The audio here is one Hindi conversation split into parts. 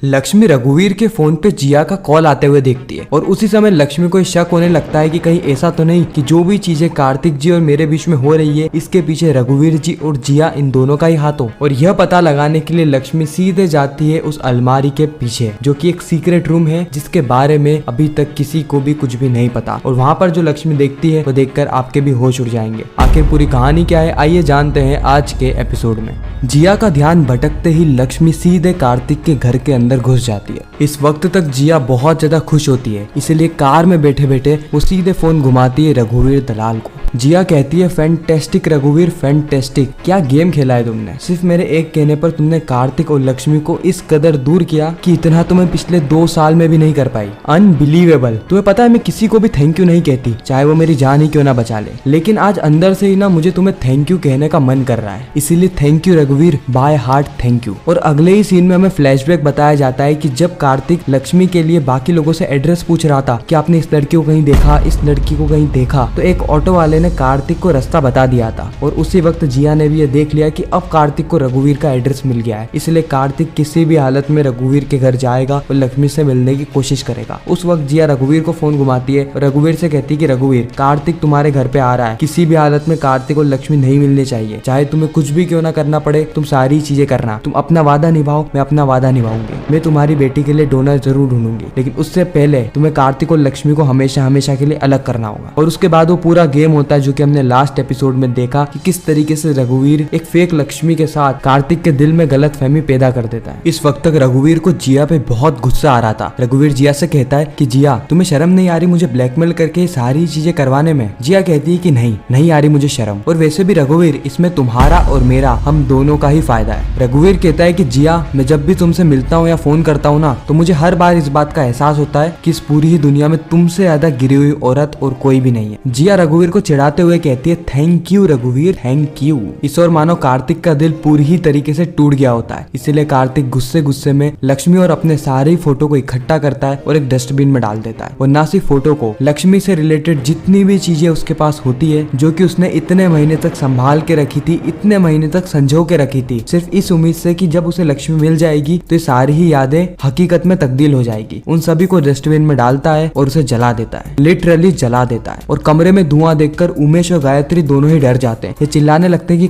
लक्ष्मी रघुवीर के फोन पे जिया का कॉल आते हुए देखती है और उसी समय लक्ष्मी को शक होने लगता है कि कहीं ऐसा तो नहीं कि जो भी चीजें कार्तिक जी और मेरे बीच में हो रही है इसके पीछे रघुवीर जी और जिया इन दोनों का ही हाथ हो। और यह पता लगाने के लिए लक्ष्मी सीधे जाती है उस अलमारी के पीछे जो कि एक सीक्रेट रूम है जिसके बारे में अभी तक किसी को भी कुछ भी नहीं पता। और वहाँ पर जो लक्ष्मी देखती है वो देखकर आपके भी होश उड़ जाएंगे। आखिर पूरी कहानी क्या है आइए जानते हैं आज के एपिसोड में। जिया का ध्यान भटकते ही लक्ष्मी सीधे कार्तिक के घर के अंदर घुस जाती है। इस वक्त तक जिया बहुत ज्यादा खुश होती है, इसीलिए कार में बैठे बैठे वो सीधे फोन घुमाती है रघुवीर दलाल को। जिया कहती है फैंटेस्टिक रघुवीर फैंटेस्टिक, क्या गेम खेला है तुमने। सिर्फ मेरे एक कहने पर तुमने कार्तिक और लक्ष्मी को इस कदर दूर किया कि इतना तुम्हें पिछले 2 साल में भी नहीं कर पाई। अनबिलीवेबल। तुम्हें पता है मैं किसी को भी थैंक यू नहीं कहती, चाहे वो मेरी जान ही क्यों ना बचा ले, लेकिन आज अंदर से ही ना मुझे तुम्हें थैंक यू कहने का मन कर रहा है, इसीलिए थैंक यू रघुवीर, बाय हार्ट थैंक यू। और अगले ही सीन में हमें फ्लैशबैक बताया जाता है कि जब कार्तिक लक्ष्मी के लिए बाकी लोगों से एड्रेस पूछ रहा था कि आपने इस लड़की को कहीं देखा, इस लड़की को कहीं देखा, तो एक ऑटो वाले ने कार्तिक को रास्ता बता दिया था। और उसी वक्त जिया ने भी ये देख लिया कि अब कार्तिक को रघुवीर का एड्रेस मिल गया है, इसलिए कार्तिक किसी भी हालत में रघुवीर के घर जाएगा और लक्ष्मी से मिलने की कोशिश करेगा। उस वक्त जिया रघुवीर को फोन घुमाती है और रघुवीर से कहती है कि रघुवीर, कार्तिक तुम्हारे घर पे आ रहा है, किसी भी हालत में कार्तिक और लक्ष्मी नहीं मिलने चाहिए, चाहे तुम्हें कुछ भी क्यों ना करना पड़े, तुम सारी चीजें करना, तुम अपना वादा निभाओ, मैं अपना वादा निभाऊंगी, मैं तुम्हारी बेटी के लिए डोनर जरूर ढूंढूंगी, लेकिन उससे पहले तुम्हें कार्तिक और लक्ष्मी को हमेशा हमेशा के लिए अलग करना होगा। और उसके बाद वो पूरा गेम होता है जो कि हमने लास्ट एपिसोड में देखा कि किस तरीके से रघुवीर एक फेक लक्ष्मी के साथ कार्तिक के दिल में गलतफहमी पैदा कर देता है। इस वक्त तक रघुवीर को जिया पे बहुत गुस्सा आ रहा था। रघुवीर जिया से कहता है कि जिया, तुम्हें शर्म नहीं आ रही मुझे ब्लैकमेल करके सारी चीजें करवाने में। जिया कहती है कि नहीं आ रही मुझे शर्म, और वैसे भी रघुवीर इसमें तुम्हारा और मेरा, हम दोनों का ही फायदा है। रघुवीर कहता है कि जिया, मैं जब भी तुमसे मिलता हूँ या फोन करता हूँ ना, तो मुझे हर बार इस बात का एहसास होता है कि इस पूरी ही दुनिया में तुमसे ज्यादा गिरी हुई औरत और कोई भी नहीं है। जिया रघुवीर को चिढ़ाते हुए कहती है थैंक यू रघुवीर, थैंक यू। इस और मानो कार्तिक का दिल पूरी ही तरीके से टूट गया होता है, इसीलिए कार्तिक गुस्से में लक्ष्मी और अपने सारे फोटो को इकट्ठा करता है और एक डस्टबिन में डाल देता है। और ना सिर्फ फोटो को, लक्ष्मी से रिलेटेड जितनी भी चीजें उसके पास होती है जो कि उसने इतने महीने तक संभाल के रखी थी, इतने महीने तक संजो के रखी थी, सिर्फ इस उम्मीद से कि जब उसे लक्ष्मी मिल जाएगी तो ये सारी ही यादें हकीकत में तब्दील हो जाएगी, उन सभी को डस्टबिन में डालता है और उसे जला देता है, लिटरली जला देता है। और कमरे में धुआं देखकर उमेश और गायत्री दोनों ही डर जाते हैं। ये चिल्लाने लगते हैं कि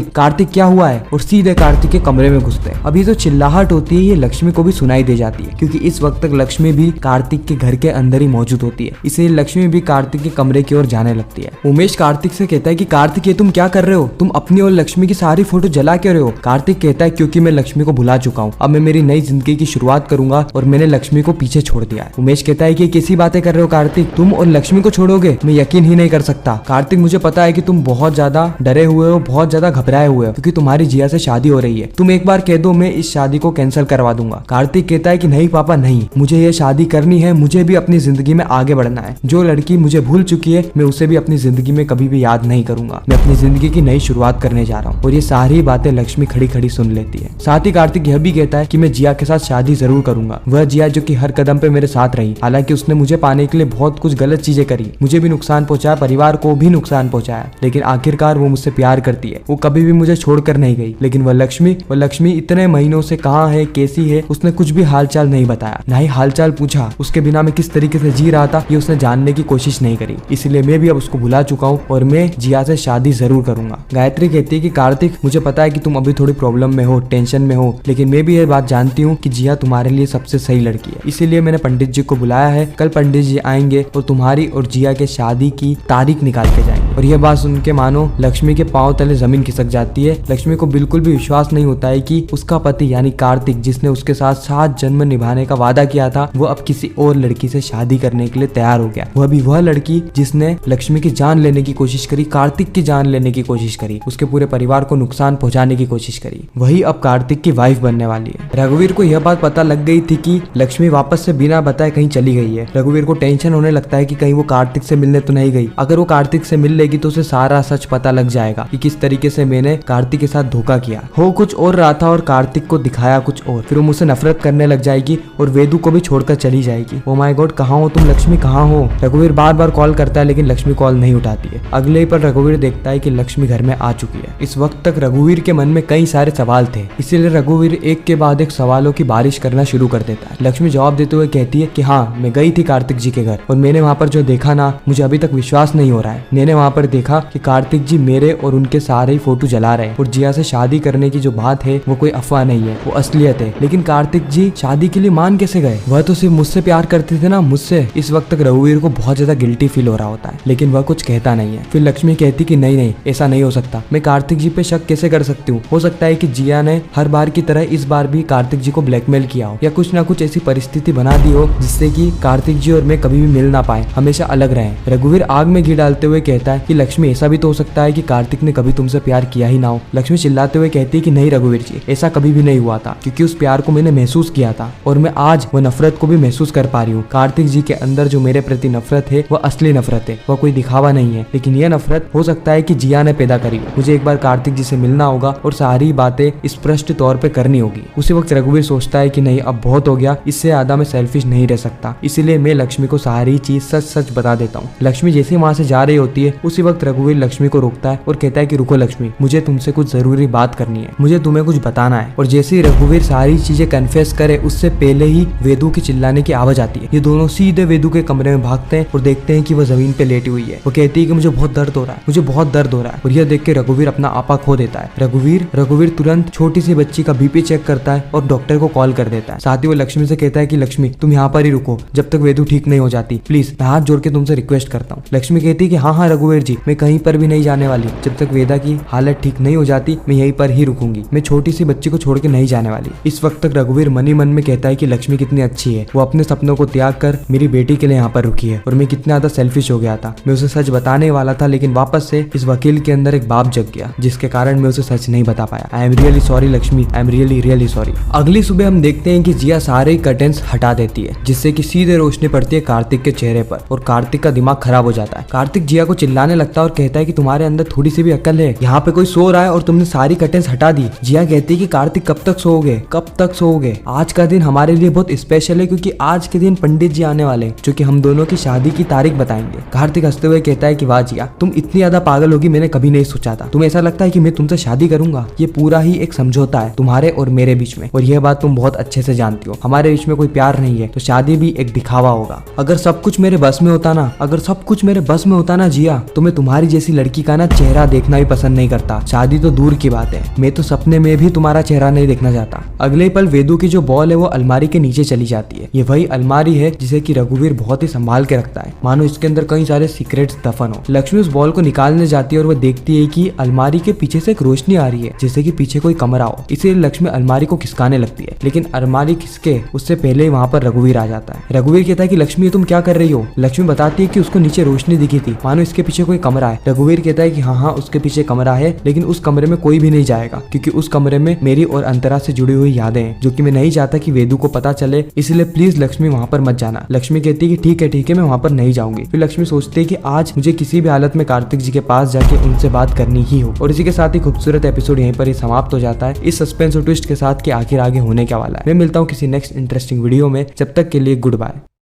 कार्तिक क्या हुआ है, और सीधे कार्तिक के कमरे में घुसते हैं। अभी तो चिल्लाहट होती है ये लक्ष्मी को भी सुनाई दे जाती है, क्योंकि इस वक्त तक लक्ष्मी भी कार्तिक के घर के अंदर ही मौजूद होती है, इसलिए लक्ष्मी भी कार्तिक के कमरे की ओर जाने लगती है। उमेश कार्तिक से कहता है कि कार्तिक ये तुम क्या कर रहे हो, तुम अपनी और लक्ष्मी की सारी फोटो जला क्यों रहे हो। कार्तिक कहता है क्योंकि मैं लक्ष्मी को भुला चुका हूँ, अब मैं मेरी नई जिंदगी की शुरुआत करूंगा और मैंने लक्ष्मी को पीछे छोड़ दिया है। उमेश कहता है कि कैसी बातें कर रहे हो कार्तिक, तुम और लक्ष्मी को छोड़ोगे, मैं यकीन ही नहीं कर सकता। कार्तिक, मुझे पता है कि तुम बहुत ज्यादा डरे हुए हो, बहुत ज्यादा घबराए हुए हो, क्योंकि तुम्हारी जिया से शादी हो रही है, तुम एक बार कह दो मैं इस शादी को कैंसिल करवा दूंगा। कार्तिक कहता है कि नहीं पापा नहीं, मुझे ये शादी करनी है, मुझे भी अपनी जिंदगी में आगे बढ़ना है। जो लड़की मुझे भूल चुकी है मैं उसे भी अपनी जिंदगी में कभी भी याद नहीं करूंगा, मैं अपनी जिंदगी की नई शुरुआत करने जा रहा हूँ। और ये सारी बातें लक्ष्मी खड़ी खड़ी सुन लेती है। साथ ही कार्तिक यह भी कहता है कि मैं जिया के साथ शादी जरूर करूंगा, वह जिया जो कि हर कदम पे मेरे साथ रही, हालांकि उसने मुझे पाने के लिए बहुत कुछ गलत चीजें करी, मुझे भी नुकसान पहुंचाया, परिवार को भी नुकसान पहुंचाया, लेकिन आखिरकार वो मुझसे प्यार करती है, वो कभी भी मुझे छोड़कर नहीं गई। लेकिन वह लक्ष्मी इतने महीनों से कहाँ है, कैसी है, उसने कुछ भी हालचाल नहीं बताया, ना ही हालचाल पूछा। उसके बिना मैं किस तरीके से जी रहा था ये उसने जानने की कोशिश नहीं करी, इसलिए मैं भी अब उसको भुला चुका हूँ और मैं जिया से शादी जरूर करूंगा। गायत्री कहती है कि कार्तिक, मुझे पता है कि तुम अभी थोड़ी प्रॉब्लम में हो, टेंशन में हो, लेकिन मैं भी ये बात जानती हूँ कि जिया तुम्हारे लिए सबसे सही लड़की है, इसीलिए मैंने पंडित जी को बुलाया है। कल पंडित जी आएंगे और तुम्हारी और जिया के शादी की तारीख निकाल के जाएंगे। और यह बात सुन के मानो लक्ष्मी के पांव तले जमीन खिसक जाती है। लक्ष्मी को बिल्कुल भी विश्वास नहीं होता है कि उसका पति यानी कार्तिक, जिसने उसके साथ 7 जन्म निभाने का वादा किया था, वो अब किसी और लड़की से शादी करने के लिए तैयार हो गया। वह भी वह लड़की जिसने लक्ष्मी की जान लेने की कोशिश करी, कार्तिक की जान लेने की कोशिश करी, उसके पूरे परिवार को नुकसान पहुंचाने की कोशिश करी, वही अब कार्तिक की वाइफ बनने वाली है। रघुवीर को यह बात पता लग गई थी कि लक्ष्मी वापस से बिना बताए कहीं चली गई है। रघुवीर को टेंशन होने लगता है कि कहीं वो कार्तिक से मिलने तो नहीं गई। अगर वो कार्तिक से मिल लेगी तो उसे सारा सच पता लग जाएगा कि किस तरीके से मैंने कार्तिक के साथ धोखा किया। हो कुछ और रहा था और कार्तिक को दिखाया कुछ और, फिर वो मुझसे नफरत करने लग जाएगी और वेदू को भी छोड़कर चली जाएगी। ओ माय गॉड, कहाँ हो तुम लक्ष्मी, कहाँ हो। रघुवीर बार बार कॉल करता है लेकिन लक्ष्मी कॉल नहीं उठाती है। अगले ही पर रघुवीर देखता है कि लक्ष्मी घर में आ चुकी है। इस वक्त तक रघुवीर के मन में कई सारे सवाल थे, इसीलिए रघुवीर एक के बाद एक सवालों की बारिश करना शुरू कर देता है। लक्ष्मी जवाब देते हुए कहती है कि हाँ, मैं गई थी कार्तिक जी के घर और मैंने वहाँ पर जो देखा ना, मुझे अभी तक विश्वास नहीं हो रहा है। मैंने वहाँ पर देखा कि कार्तिक जी मेरे और उनके सारे ही फोटो जला रहे हैं और जिया से शादी करने की जो बात है वो कोई अफवाह नहीं है, वो असलियत है। लेकिन कार्तिक जी शादी के लिए मान कैसे गए? वह तो सिर्फ मुझसे प्यार करते थे ना, मुझसे। इस वक्त तक रघुवीर को बहुत ज्यादा गिल्टी फील हो रहा होता है, लेकिन वह कुछ कहता नहीं है। फिर लक्ष्मी कहती कि नहीं नहीं, ऐसा नहीं हो सकता। मैं कार्तिक जी पे शक कैसे कर सकती हूँ? हो सकता है कि जिया ने हर बार की तरह इस बार भी कार्तिक जी को ब्लैकमेल किया हो या कुछ ना कुछ ऐसी परिस्थिति बना दी हो जिससे कि कार्तिक जी और मैं कभी भी मिल ना पाए, हमेशा अलग रहें। रघुवीर आग में घी डालते हुए कहता है कि लक्ष्मी, ऐसा भी तो हो सकता है कि कार्तिक ने कभी तुमसे प्यार किया ही ना हो। लक्ष्मी चिल्लाते हुए कहती है कि नहीं रघुवीर जी, ऐसा कभी भी नहीं हुआ था, क्योंकि उस प्यार को मैंने महसूस किया था और मैं आज वो नफरत को भी महसूस कर पा रही हूँ। कार्तिक जी के अंदर जो मेरे प्रति नफरत है वह असली नफरत है, वह कोई दिखावा नहीं है। लेकिन यह नफरत हो सकता है कि जिया ने पैदा करी हो। मुझे एक बार कार्तिक जी से मिलना होगा और सारी बातें स्पष्ट तौर पे करनी होगी। उसी वक्त रघुवीर सोचता है कि नहीं, अब बहुत हो गया, इससे ज्यादा मैं सेल्फिश नहीं रह सकता, इसीलिए मैं लक्ष्मी को सारी चीज सच सच बता देता हूँ। लक्ष्मी जैसे वहाँ से जा रही होती है उसी वक्त रघुवीर लक्ष्मी को रोकता है और कहता है कि रुको लक्ष्मी, मुझे तुमसे कुछ जरूरी बात करनी है, मुझे तुम्हें कुछ बताना है। और जैसे ही रघुवीर सारी चीजें कन्फेस करे उससे पहले ही वेदू की चिल्लाने की आवाज आती है। ये दोनों सीधे वेदू के कमरे में भागते हैं और देखते हैं कि वो जमीन पे लेटी हुई है। वो कहती है कि मुझे बहुत दर्द हो रहा है, मुझे बहुत दर्द हो रहा है। और यह देख के रघुवीर अपना आपा खो देता है। रघुवीर तुरंत छोटी सी बच्ची का बीपी चेक करता है और डॉक्टर को कॉल कर देता है। साथ ही वो लक्ष्मी से कहता है कि लक्ष्मी, तुम यहाँ पर ही रुको जब तक वेदू ठीक नहीं हो जाती, प्लीज मैं हाथ जोड़ के तुमसे रिक्वेस्ट करता हूँ। लक्ष्मी कहती है कि हाँ रघुवीर जी, मैं कहीं पर भी नहीं जाने वाली, जब तक वेदा की हालत ठीक नहीं हो जाती मैं यहीं पर ही रुकूंगी, मैं छोटी सी बच्ची को छोड़ के नहीं जाने वाली। इस वक्त तक रघुवीर मन ही मन में कहता है कि लक्ष्मी कितनी अच्छी है, वो अपने सपनों को त्याग कर मेरी बेटी के लिए यहाँ पर रुकी है और मैं कितना ज्यादा सेल्फिश हो गया था। मैं उसे सच बताने वाला था, लेकिन वापस से इस वकील के अंदर एक बाप जग गया जिसके कारण मैं उसे सच नहीं बता पाया। I am really sorry Lakshmi, I am really sorry. अगली सुबह हम देखते हैं कि जिया सारे कर्टेन्स हटा देती है जिससे कि सीधे रोशनी पड़ती है कार्तिक के चेहरे पर और कार्तिक का दिमाग खराब हो जाता है। कार्तिक जिया को चिल्लाने लगता है और कहता है कि तुम्हारे अंदर थोड़ी सी भी अक्ल है, यहाँ पे कोई सो रहा है और तुमने सारी कर्टेन्स हटा दी। जिया कहती है कि कार्तिक कब तक सोओगे, कब तक सोओगे? आज का दिन हमारे लिए बहुत स्पेशल है क्योंकि आज के दिन पंडित जी आने वाले हैं जो कि हम दोनों की शादी की तारीख बताएंगे। कार्तिक हंसते हुए कहता है कि वाह जिया, तुम इतनी ज्यादा पागल होगी मैंने कभी नहीं सोचा था। तुम्हें ऐसा लगता है कि मैं तुमसे शादी करूंगा? ये पूरा ही एक समझौता है तुम्हारे और मेरे बीच में, और यह बात तुम बहुत अच्छे से जानती हो। हमारे बीच में कोई प्यार नहीं है, तो शादी भी एक दिखावा होगा। अगर सब कुछ मेरे बस में होता ना, अगर सब कुछ मेरे बस में होता ना जिया, तो मैं तुम्हारी जैसी लड़की का ना चेहरा देखना भी पसंद नहीं करता। शादी तो दूर की बात है, मैं तो सपने में भी तुम्हारा चेहरा नहीं देखना चाहता। अगले पल वेदू की जो बॉल है वो अलमारी के नीचे चली जाती है। ये वही अलमारी है जिसे कि रघुवीर बहुत ही संभाल के रखता है, मानो इसके अंदर कई सारे सीक्रेट्स दफन हो। लक्ष्मी उस बॉल को निकालने जाती है और वह देखती है कि अलमारी के पीछे से एक रोशनी आ रही है, जैसे कि पीछे कोई कमरा हो। इसीलिए लक्ष्मी अलमारी को खिसकाने लगती है, लेकिन अलमारी खिसके उससे पहले ही वहाँ पर रघुवीर आ जाता है। रघुवीर कहता है कि लक्ष्मी तुम क्या कर रही हो? लक्ष्मी बताती है कि उसको नीचे रोशनी दिखी थी, मानो इसके पीछे कोई कमरा है। रघुवीर कहता है कि हाँ उसके पीछे कमरा है, लेकिन उस कमरे में कोई भी नहीं जाएगा क्योंकि उस कमरे में मेरी और अंतरा से जुड़ी हुई यादें हैं जो कि मैं नहीं चाहता कि वेदू को पता चले, इसलिए प्लीज लक्ष्मी वहाँ पर मत जाना। लक्ष्मी कहती है कि ठीक है मैं वहाँ पर नहीं जाऊंगी। फिर लक्ष्मी सोचती है कि आज मुझे किसी भी हालत में कार्तिक जी के पास जाके उनसे बात करनी ही हो। और इसी के साथ ही खूबसूरत एपिसोड यहीं पर ही समाप्त हो जाता है, इस सस्पेंस और ट्विस्ट के साथ कि आखिर आगे होने क्या वाला है। मैं मिलता हूँ किसी नेक्स्ट इंटरेस्टिंग वीडियो में, जब तक के लिए गुड बाय।